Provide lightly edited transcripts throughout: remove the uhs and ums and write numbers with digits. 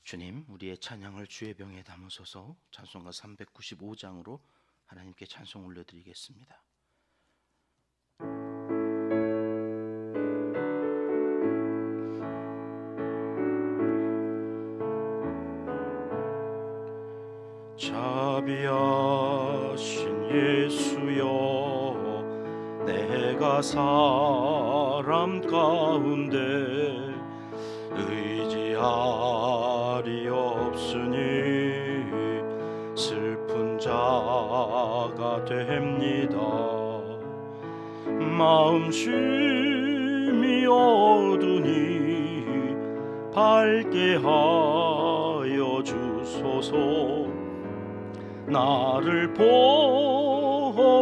주님, 우리의 찬양을 주의 병에 담으소서. 찬송가 395장으로 하나님께 찬송 올려드리겠습니다. 자비하신 예수여, 내가 사람 가운데 의지할이 없으니 슬픈 자가 됩니다. 마음심이 어두니 밝게 하여 주소서. 나를 보호하시고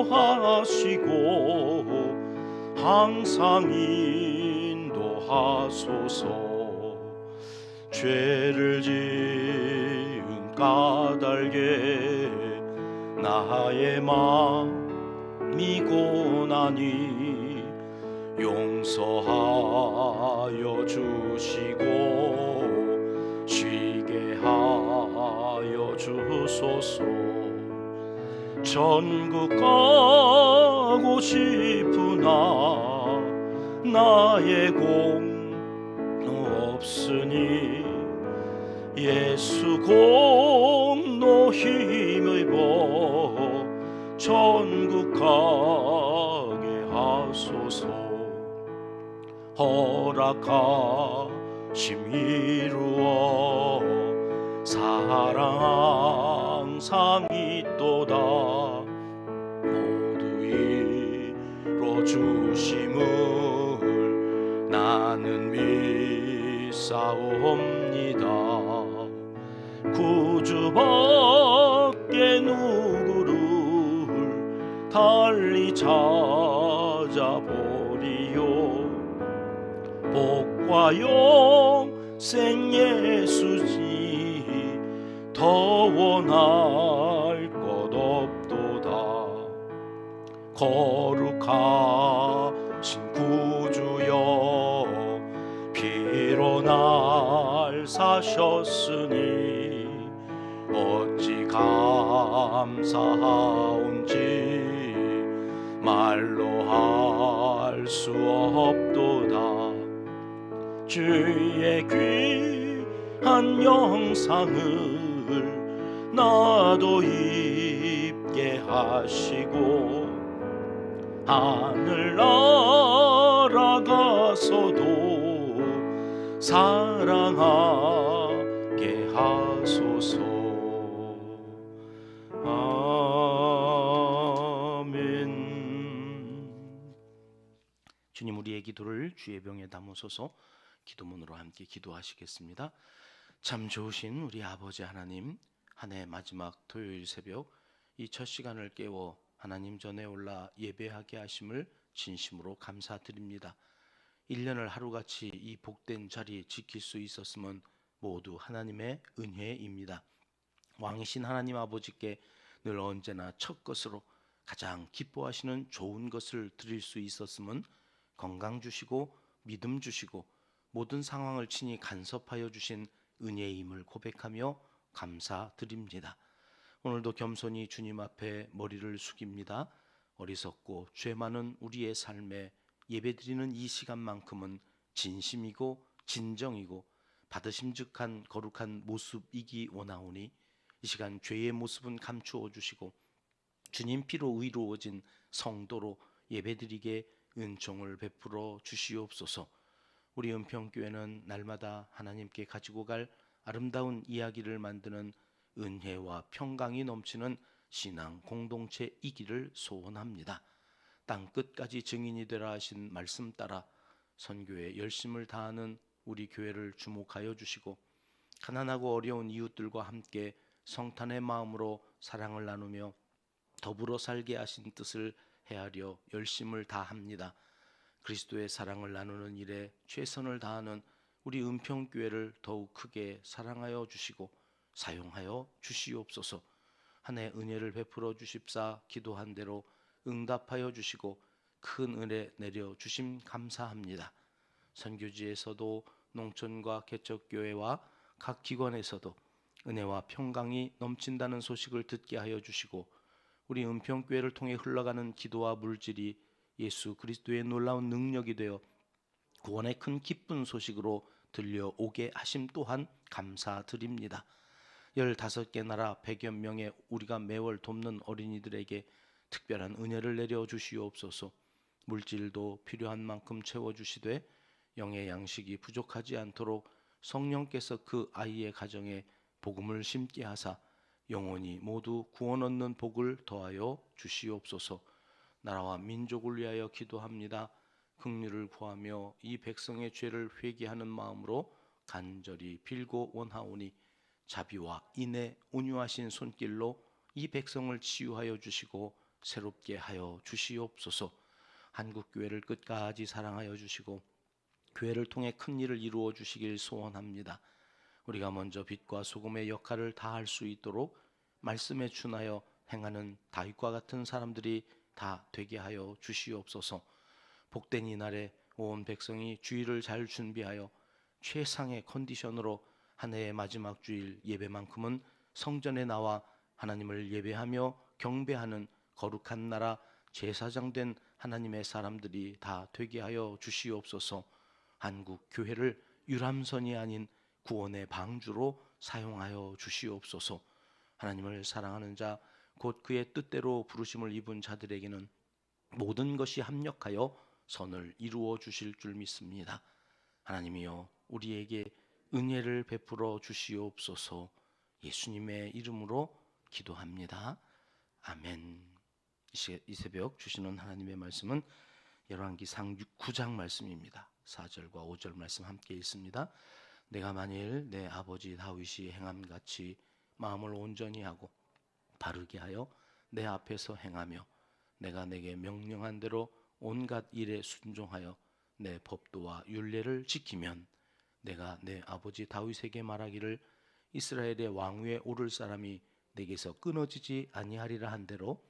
항상 인도하소서. 죄를 지은 까닭에 나의 마음이 고나니 용서하여 주시고 쉬게 하여 주소서. 천국 가고 싶으나 나의 공 없으니 예수 공로 힘입어 천국 가게 하소서. 허락하심 이루어 사랑 항상 있도다. 모두 이뤄주심을 나는 믿사옵니다. 구주밖에 누구를 달리 찾아보리요. 복과 영생 예수지 더 원할 것 없도다. 거룩하신 구주여, 피로 날 사셨으니 어찌 감사하온지 말로 할 수 없도다. 주의 귀한 영상을 나도 입게 하시고 하늘 날아가서도 사랑하게 하소서. 아멘. 주님, 우리의 기도를 주의 병에 담으소서. 기도문으로 함께 기도하시겠습니다. 참 좋으신 우리 아버지 하나님, 한 해 마지막 토요일 새벽 이 첫 시간을 깨워 하나님 전에 올라 예배하게 하심을 진심으로 감사드립니다. 1년을 하루같이 이 복된 자리 지킬 수 있었음은 모두 하나님의 은혜입니다. 왕이신 하나님 아버지께 늘 언제나 첫 것으로 가장 기뻐하시는 좋은 것을 드릴 수 있었음은 건강 주시고 믿음 주시고 모든 상황을 친히 간섭하여 주신 은혜임을 고백하며 감사드립니다. 오늘도 겸손히 주님 앞에 머리를 숙입니다. 어리석고 죄 많은 우리의 삶에 예배드리는 이 시간만큼은 진심이고 진정이고 받으심즉한 거룩한 모습이기 원하오니 이 시간 죄의 모습은 감추어 주시고 주님 피로 의로워진 성도로 예배드리게 은총을 베풀어 주시옵소서. 우리 은평교회는 날마다 하나님께 가지고 갈 아름다운 이야기를 만드는 은혜와 평강이 넘치는 신앙 공동체이기를 소원합니다. 땅 끝까지 증인이 되라 하신 말씀 따라 선교에 열심을 다하는 우리 교회를 주목하여 주시고 가난하고 어려운 이웃들과 함께 성탄의 마음으로 사랑을 나누며 더불어 살게 하신 뜻을 헤아려 열심을 다합니다. 그리스도의 사랑을 나누는 일에 최선을 다하는 우리 은평교회를 더욱 크게 사랑하여 주시고 사용하여 주시옵소서. 한 해 은혜를 베풀어 주십사 기도한 대로 응답하여 주시고 큰 은혜 내려 주심 감사합니다. 선교지에서도 농촌과 개척교회와 각 기관에서도 은혜와 평강이 넘친다는 소식을 듣게 하여 주시고 우리 은평교회를 통해 흘러가는 기도와 물질이 예수 그리스도의 놀라운 능력이 되어 구원의 큰 기쁜 소식으로 들려오게 하심 또한 감사드립니다. 15개 나라 100여 명의 우리가 매월 돕는 어린이들에게 특별한 은혜를 내려 주시옵소서. 물질도 필요한 만큼 채워주시되 영의 양식이 부족하지 않도록 성령께서 그 아이의 가정에 복음을 심게 하사 영혼이 모두 구원 얻는 복을 더하여 주시옵소서. 나라와 민족을 위하여 기도합니다. 긍휼을 구하며 이 백성의 죄를 회개하는 마음으로 간절히 빌고 원하오니 자비와 인애 온유하신 손길로 이 백성을 치유하여 주시고 새롭게 하여 주시옵소서. 한국교회를 끝까지 사랑하여 주시고 교회를 통해 큰 일을 이루어 주시길 소원합니다. 우리가 먼저 빛과 소금의 역할을 다할 수 있도록 말씀에 준하여 행하는 다윗과 같은 사람들이 다 되게 하여 주시옵소서. 복된 이날에 온 백성이 주일을 잘 준비하여 최상의 컨디션으로 한 해의 마지막 주일 예배만큼은 성전에 나와 하나님을 예배하며 경배하는 거룩한 나라 제사장 된 하나님의 사람들이 다 되게 하여 주시옵소서. 한국 교회를 유람선이 아닌 구원의 방주로 사용하여 주시옵소서. 하나님을 사랑하는 자 곧 그의 뜻대로 부르심을 입은 자들에게는 모든 것이 합력하여 선을 이루어 주실 줄 믿습니다. 하나님이여 우리에게 은혜를 베풀어 주시옵소서. 예수님의 이름으로 기도합니다. 아멘. 이 새벽 주시는 하나님의 말씀은 열왕기상 9장 말씀입니다. 4절과 5절 말씀 함께 읽습니다. 내가 만일 내 아버지 다윗이 행함같이 마음을 온전히 하고 바르게 하여 내 앞에서 행하며 내가 내게 명령한 대로 온갖 일에 순종하여 내 법도와 율례를 지키면 내가 내 아버지 다윗에게 말하기를 이스라엘의 왕 위에 오를 사람이 내게서 끊어지지 아니하리라 한 대로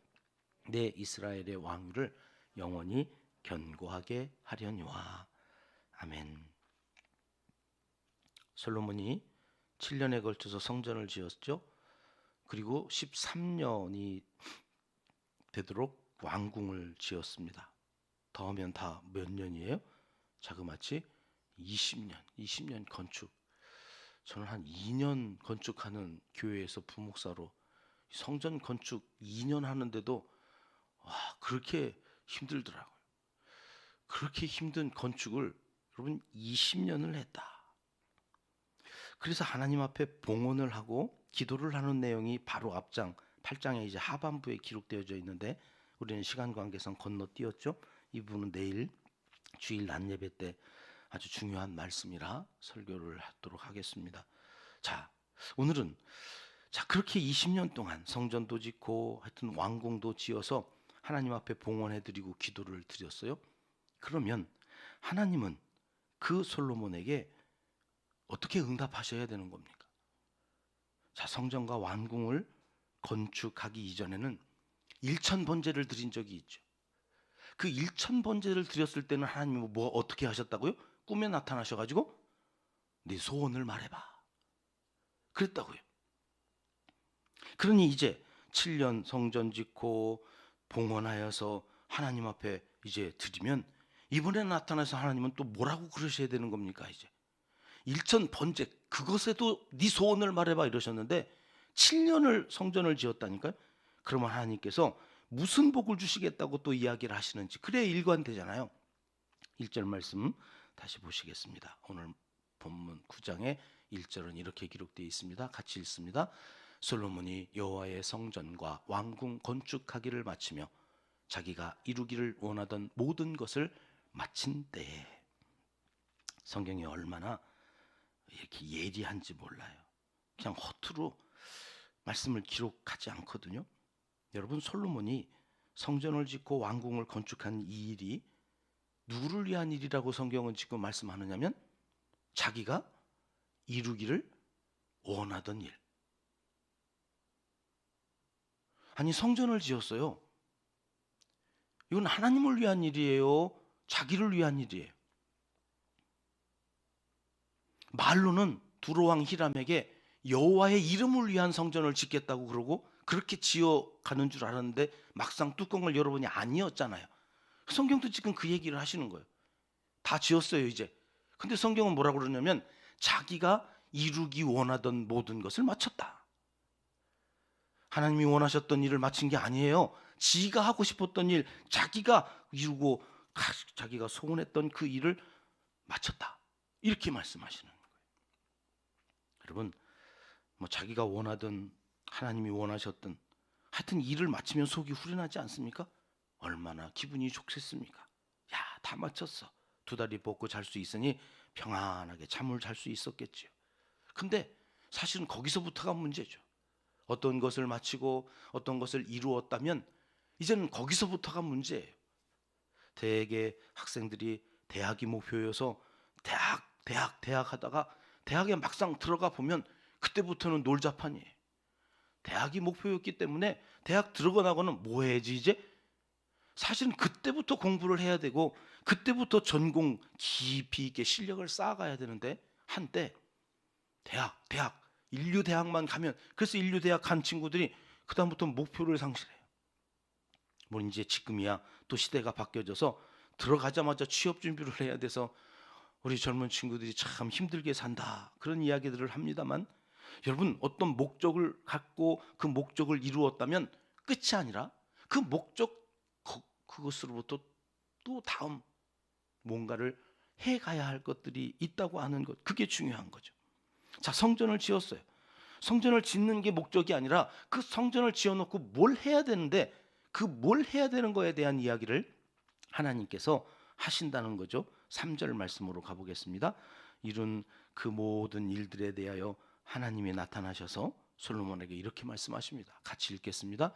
내 이스라엘의 왕위를 영원히 견고하게 하려니와. 아멘. 솔로몬이 7년에 걸쳐서 성전을 지었죠. 그리고 13년이 되도록 왕궁을 지었습니다. 더하면 다 몇 년이에요? 자그마치 20년 건축. 저는 한 2년 건축하는 교회에서 부목사로 성전 건축 2년 하는데도 그렇게 힘들더라고요. 그렇게 힘든 건축을 여러분 20년을 했다. 그래서 하나님 앞에 봉헌을 하고 기도를 하는 내용이 바로 앞장 8장에 이제 하반부에 기록되어져 있는데 우리는 시간 관계상 건너뛰었죠. 이 부분은 내일 주일 낮 예배 때 아주 중요한 말씀이라 설교를 하도록 하겠습니다. 자, 오늘은 그렇게 20년 동안 성전도 짓고 하여튼 왕궁도 지어서 하나님 앞에 봉헌해드리고 기도를 드렸어요. 그러면 하나님은 그 솔로몬에게 어떻게 응답하셔야 되는 겁니까? 자, 성전과 왕궁을 건축하기 이전에는 일천번제를 드린 적이 있죠. 그 일천번제를 드렸을 때는 하나님은 어떻게 하셨다고요? 꿈에 나타나셔가지고 네 소원을 말해봐 그랬다고요. 그러니 이제 7년 성전 짓고 봉헌하여서 하나님 앞에 이제 드리면 이번에 나타나서 하나님은 또 뭐라고 그러셔야 되는 겁니까? 이제 일천번제 그것에도 네 소원을 말해봐 이러셨는데 7년을 성전을 지었다니까요. 그러면 하나님께서 무슨 복을 주시겠다고 또 이야기를 하시는지 그래야 일관되잖아요. 1절 말씀 다시 보시겠습니다. 오늘 본문 9장의 1절은 이렇게 기록되어 있습니다. 같이 읽습니다. 솔로몬이 여호와의 성전과 왕궁 건축하기를 마치며 자기가 이루기를 원하던 모든 것을 마친 때에. 성경이 얼마나 이렇게 예리한지 몰라요. 그냥 허투루 말씀을 기록하지 않거든요. 여러분, 솔로몬이 성전을 짓고 왕궁을 건축한 이 일이 누구를 위한 일이라고 성경은 지금 말씀하느냐면 자기가 이루기를 원하던 일. 아니, 성전을 지었어요. 이건 하나님을 위한 일이에요? 자기를 위한 일이에요? 말로는 두로왕 히람에게 여호와의 이름을 위한 성전을 짓겠다고 그러고 그렇게 지어가는 줄 알았는데 막상 뚜껑을 열어보니 아니었잖아요. 성경도 지금 그 얘기를 하시는 거예요. 다 지었어요 이제. 근데 성경은 뭐라고 그러냐면 자기가 이루기 원하던 모든 것을 마쳤다. 하나님이 원하셨던 일을 마친 게 아니에요. 지가 하고 싶었던 일, 자기가 이루고 자기가 소원했던 그 일을 마쳤다. 이렇게 말씀하시는 거예요. 여러분, 뭐 자기가 원하든 하나님이 원하셨든 하여튼 일을 마치면 속이 후련하지 않습니까? 얼마나 기분이 좋겠습니까? 야, 다 마쳤어. 두 다리 뻗고 잘 수 있으니 평안하게 잠을 잘 수 있었겠지요. 근데 사실은 거기서부터가 문제죠. 어떤 것을 마치고 어떤 것을 이루었다면 이제는 거기서부터가 문제예요. 대개 학생들이 대학이 목표여서 대학 하다가 대학에 막상 들어가 보면 그때부터는 놀자판이에요. 대학이 목표였기 때문에 대학 들어가나고는 뭐 해야지 이제? 사실은 그때부터 공부를 해야 되고 그때부터 전공 깊이 있게 실력을 쌓아가야 되는데 한때 대학 인류대학만 가면 그래서 인류대학 간 친구들이 그 다음부터 목표를 상실해요. 뭐 이제 지금이야 또 시대가 바뀌어져서 들어가자마자 취업 준비를 해야 돼서 우리 젊은 친구들이 참 힘들게 산다 그런 이야기들을 합니다만 여러분 어떤 목적을 갖고 그 목적을 이루었다면 끝이 아니라 그 목적 그것으로부터 또 다음 뭔가를 해가야 할 것들이 있다고 하는 것 그게 중요한 거죠. 자, 성전을 지었어요. 성전을 짓는 게 목적이 아니라 그 성전을 지어놓고 뭘 해야 되는데 그 뭘 해야 되는 거에 대한 이야기를 하나님께서 하신다는 거죠. 3절 말씀으로 가보겠습니다. 이룬 그 모든 일들에 대하여 하나님이 나타나셔서 솔로몬에게 이렇게 말씀하십니다. 같이 읽겠습니다.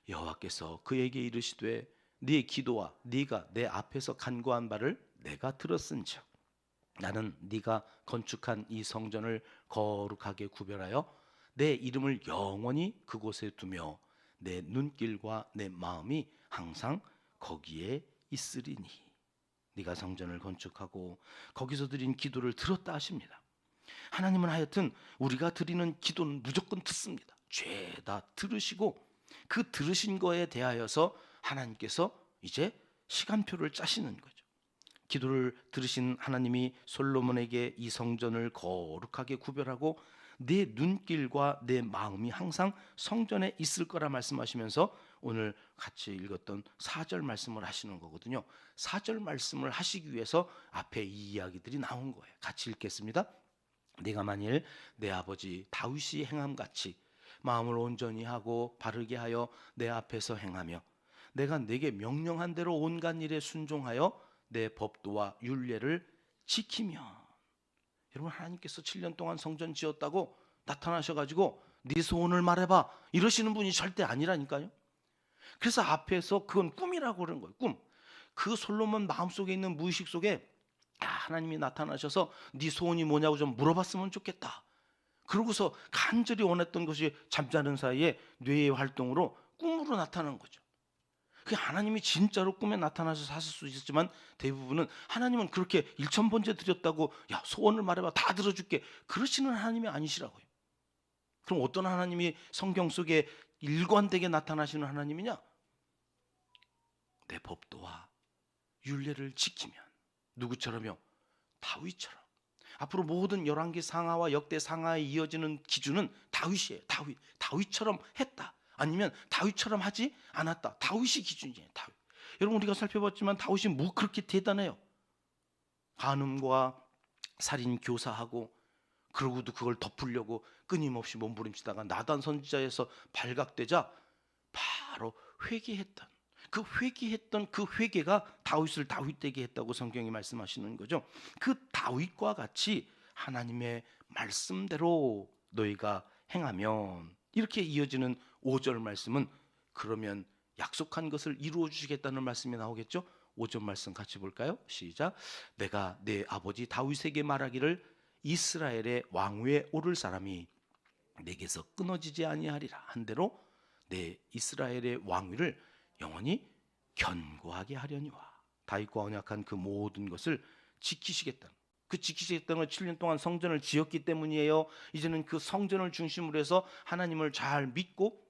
여호와께서 그에게 이르시되 네 기도와 네가 내 앞에서 간구한 바를 내가 들었은즉 나는 네가 건축한 이 성전을 거룩하게 구별하여 내 이름을 영원히 그곳에 두며 내 눈길과 내 마음이 항상 거기에 있으리니 네가 성전을 건축하고 거기서 드린 기도를 들었다 하십니다. 하나님은 하여튼 우리가 드리는 기도는 무조건 듣습니다. 죄다 들으시고 그 들으신 거에 대하여서 하나님께서 이제 시간표를 짜시는 거죠. 기도를 들으신 하나님이 솔로몬에게 이 성전을 거룩하게 구별하고 내 눈길과 내 마음이 항상 성전에 있을 거라 말씀하시면서 오늘 같이 읽었던 4절 말씀을 하시는 거거든요. 4절 말씀을 하시기 위해서 앞에 이 이야기들이 나온 거예요. 같이 읽겠습니다. 네가 만일 내 아버지 다윗이 행함같이 마음을 온전히 하고 바르게 하여 내 앞에서 행하며 내가 네게 명령한 대로 온갖 일에 순종하여 내 법도와 율례를 지키면 여러분 하나님께서 7년 동안 성전 지었다고 나타나셔가지고 네 소원을 말해봐 이러시는 분이 절대 아니라니까요. 그래서 앞에서 그건 꿈이라고 그러는 거예요. 꿈. 그 솔로몬 마음속에 있는 무의식 속에 하나님이 나타나셔서 네 소원이 뭐냐고 좀 물어봤으면 좋겠다. 그러고서 간절히 원했던 것이 잠자는 사이에 뇌의 활동으로 꿈으로 나타나는 거죠. 그 하나님이 진짜로 꿈에 나타나서 사실 수 있었지만 대부분은 하나님은 그렇게 일천번째 드렸다고 야 소원을 말해봐 다 들어줄게 그러시는 하나님이 아니시라고요. 그럼 어떤 하나님이 성경 속에 일관되게 나타나시는 하나님이냐? 내 법도와 율례를 지키면 누구처럼요? 다윗처럼. 앞으로 모든 열왕기 상하와 역대 상하에 이어지는 기준은 다윗이에요. 다윗처럼 했다. 아니면 다윗처럼 하지 않았다. 다윗이 기준이에요. 다윗. 여러분 우리가 살펴봤지만 다윗이 뭐 그렇게 대단해요. 간음과 살인 교사하고 그러고도 그걸 덮으려고 끊임없이 몸부림치다가 나단 선지자에서 발각되자 바로 회개했던 그 회개가 다윗을 다윗되게 했다고 성경이 말씀하시는 거죠. 그 다윗과 같이 하나님의 말씀대로 너희가 행하면 이렇게 이어지는 5절 말씀은 그러면 약속한 것을 이루어 주시겠다는 말씀이 나오겠죠. 5절 말씀 같이 볼까요? 시작. 내가 내 아버지 다윗에게 말하기를 이스라엘의 왕위에 오를 사람이 내게서 끊어지지 아니하리라 한 대로 내 이스라엘의 왕위를 영원히 견고하게 하려니와 다윗과 언약한 그 모든 것을 지키시겠다. 그 지키셨던 걸 7년 동안 성전을 지었기 때문이에요. 이제는 그 성전을 중심으로 해서 하나님을 잘 믿고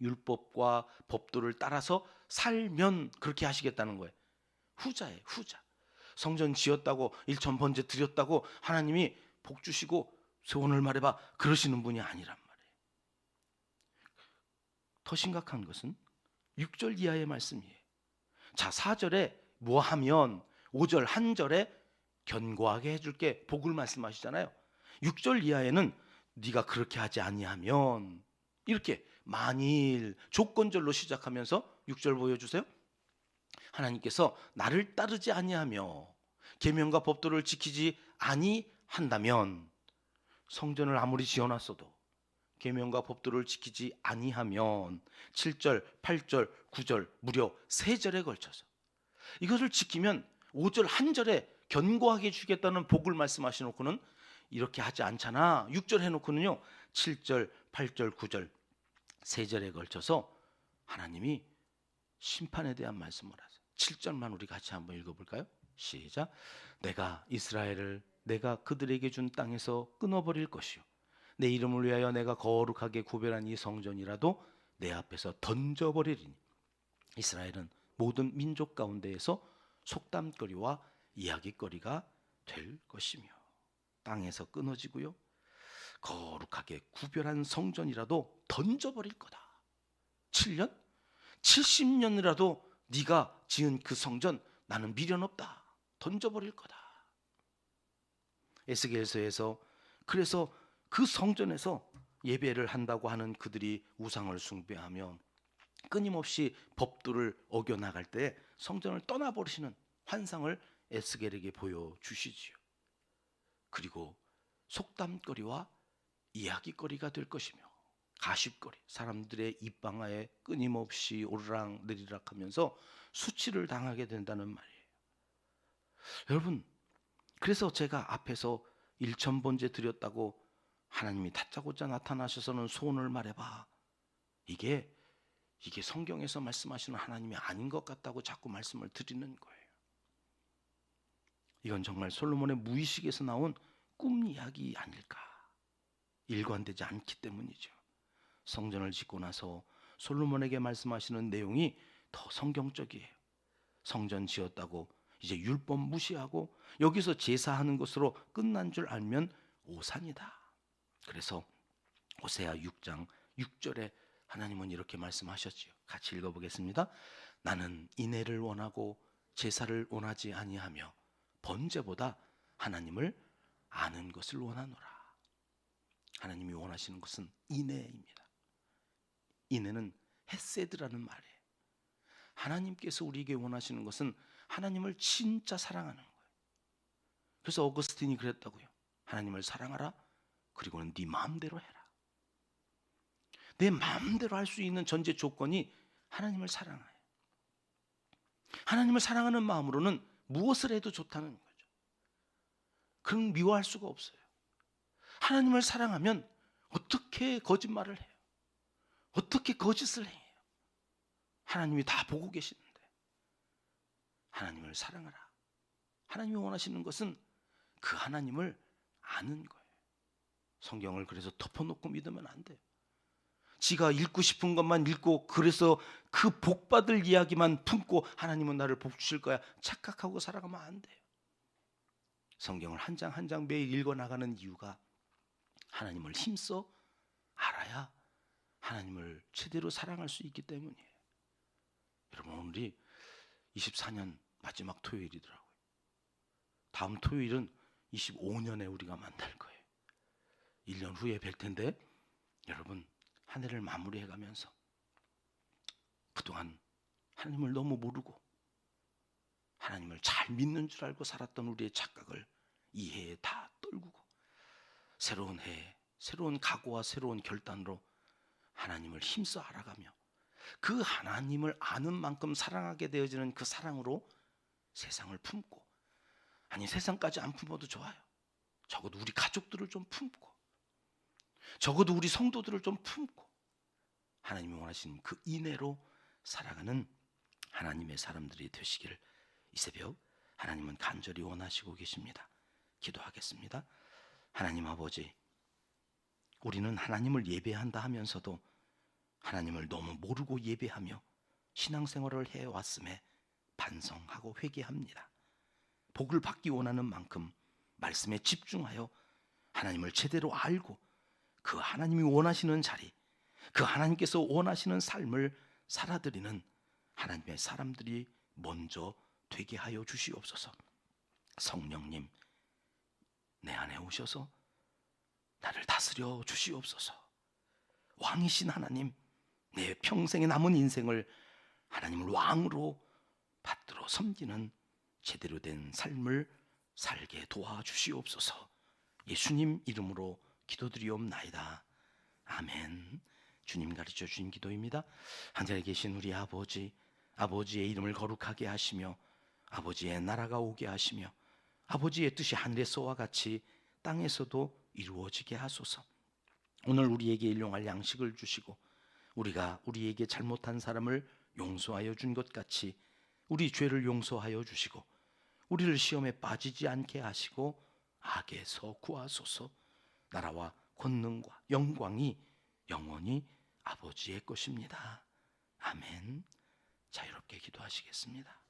율법과 법도를 따라서 살면 그렇게 하시겠다는 거예요. 후자예요, 후자. 성전 지었다고 일천번제 드렸다고 하나님이 복 주시고 소원을 말해봐 그러시는 분이 아니란 말이에요. 더 심각한 것은 6절 이하의 말씀이에요. 자, 4절에 뭐 하면 5절 한 절에 견고하게 해줄게 복을 말씀하시잖아요. 6절 이하에는 네가 그렇게 하지 아니하면 이렇게 만일 조건절로 시작하면서 6절 보여주세요. 하나님께서 나를 따르지 아니하며 계명과 법도를 지키지 아니한다면 성전을 아무리 지어놨어도 계명과 법도를 지키지 아니하면 7절, 8절, 9절 무려 3절에 걸쳐서 이것을 지키면 5절 한 절에 견고하게 주겠다는 복을 말씀하시놓고는 이렇게 하지 않잖아. 6절 해놓고는요 7절, 8절, 9절 3절에 걸쳐서 하나님이 심판에 대한 말씀을 하세요. 7절만 우리 같이 한번 읽어볼까요? 시작. 내가 이스라엘을 내가 그들에게 준 땅에서 끊어버릴 것이요 내 이름을 위하여 내가 거룩하게 구별한 이 성전이라도 내 앞에서 던져버리리니 이스라엘은 모든 민족 가운데에서 속담거리와 이야기거리가 될 것이며 땅에서 끊어지고요 거룩하게 구별한 성전이라도 던져버릴 거다. 7년? 70년이라도 네가 지은 그 성전 나는 미련 없다. 던져버릴 거다. 에스겔서에서 그래서 그 성전에서 예배를 한다고 하는 그들이 우상을 숭배하며 끊임없이 법도를 어겨나갈 때 성전을 떠나버리시는 환상을 에스겔에게 보여주시지요. 그리고 속담거리와 이야기거리가 될 것이며 가십거리 사람들의 입방아에 끊임없이 오르락 내리락 하면서 수치를 당하게 된다는 말이에요. 여러분 그래서 제가 앞에서 일천번제 드렸다고 하나님이 다짜고짜 나타나셔서는 소원을 말해봐 이게 성경에서 말씀하시는 하나님이 아닌 것 같다고 자꾸 말씀을 드리는 거예요. 이건 정말 솔로몬의 무의식에서 나온 꿈 이야기 아닐까. 일관되지 않기 때문이죠. 성전을 짓고 나서 솔로몬에게 말씀하시는 내용이 더 성경적이에요. 성전 지었다고 이제 율법 무시하고 여기서 제사하는 것으로 끝난 줄 알면 오산이다. 그래서 호세아 6장 6절에 하나님은 이렇게 말씀하셨지요. 같이 읽어보겠습니다. 나는 인애를 원하고 제사를 원하지 아니하며 번제보다 하나님을 아는 것을 원하노라. 하나님이 원하시는 것은 인애입니다. 인애는 헤세드라는 말이에요. 하나님께서 우리에게 원하시는 것은 하나님을 진짜 사랑하는 거예요. 그래서 어거스틴이 그랬다고요. 하나님을 사랑하라. 그리고는 네 마음대로 해라. 내 마음대로 할 수 있는 전제 조건이 하나님을 사랑해요. 하나님을 사랑하는 마음으로는 무엇을 해도 좋다는 거죠. 그건 미워할 수가 없어요. 하나님을 사랑하면 어떻게 거짓말을 해요? 어떻게 거짓을 해요? 하나님이 다 보고 계시는데 하나님을 사랑하라. 하나님이 원하시는 것은 그 하나님을 아는 거예요. 성경을 그래서 덮어놓고 믿으면 안 돼요. 지가 읽고 싶은 것만 읽고 그래서 그 복받을 이야기만 품고 하나님은 나를 복 주실 거야 착각하고 살아가면 안 돼요. 성경을 한 장 한 장 매일 읽어나가는 이유가 하나님을 힘써 알아야 하나님을 제대로 사랑할 수 있기 때문이에요. 여러분 오늘이 24년 마지막 토요일이더라고요. 다음 토요일은 25년에 우리가 만날 거예요. 1년 후에 뵐 텐데 여러분 한 해를 마무리해가면서 그동안 하나님을 너무 모르고 하나님을 잘 믿는 줄 알고 살았던 우리의 착각을 이 해에 다 떨구고 새로운 해, 새로운 각오와 새로운 결단으로 하나님을 힘써 알아가며 그 하나님을 아는 만큼 사랑하게 되어지는 그 사랑으로 세상을 품고 아니 세상까지 안 품어도 좋아요. 적어도 우리 가족들을 좀 품고 적어도 우리 성도들을 좀 품고 하나님이 원하시는 그 인애로 살아가는 하나님의 사람들이 되시기를 이 새벽 하나님은 간절히 원하시고 계십니다. 기도하겠습니다. 하나님 아버지, 우리는 하나님을 예배한다 하면서도 하나님을 너무 모르고 예배하며 신앙생활을 해왔음에 반성하고 회개합니다. 복을 받기 원하는 만큼 말씀에 집중하여 하나님을 제대로 알고 그 하나님이 원하시는 자리, 그 하나님께서 원하시는 삶을 살아드리는 하나님의 사람들이 먼저 되게 하여 주시옵소서. 성령님, 내 안에 오셔서 나를 다스려 주시옵소서. 왕이신 하나님, 내 평생에 남은 인생을 하나님을 왕으로 받들어 섬기는 제대로 된 삶을 살게 도와주시옵소서. 예수님 이름으로 기도드리옵나이다. 아멘. 주님 가르쳐 주신 기도입니다. 하늘에 계신 우리 아버지, 아버지의 이름을 거룩하게 하시며 아버지의 나라가 오게 하시며 아버지의 뜻이 하늘에서와 같이 땅에서도 이루어지게 하소서. 오늘 우리에게 일용할 양식을 주시고 우리가 우리에게 잘못한 사람을 용서하여 준 것 같이 우리 죄를 용서하여 주시고 우리를 시험에 빠지지 않게 하시고 악에서 구하소서. 나라와 권능과 영광이 영원히 아버지의 것입니다. 아멘. 자유롭게 기도하시겠습니다.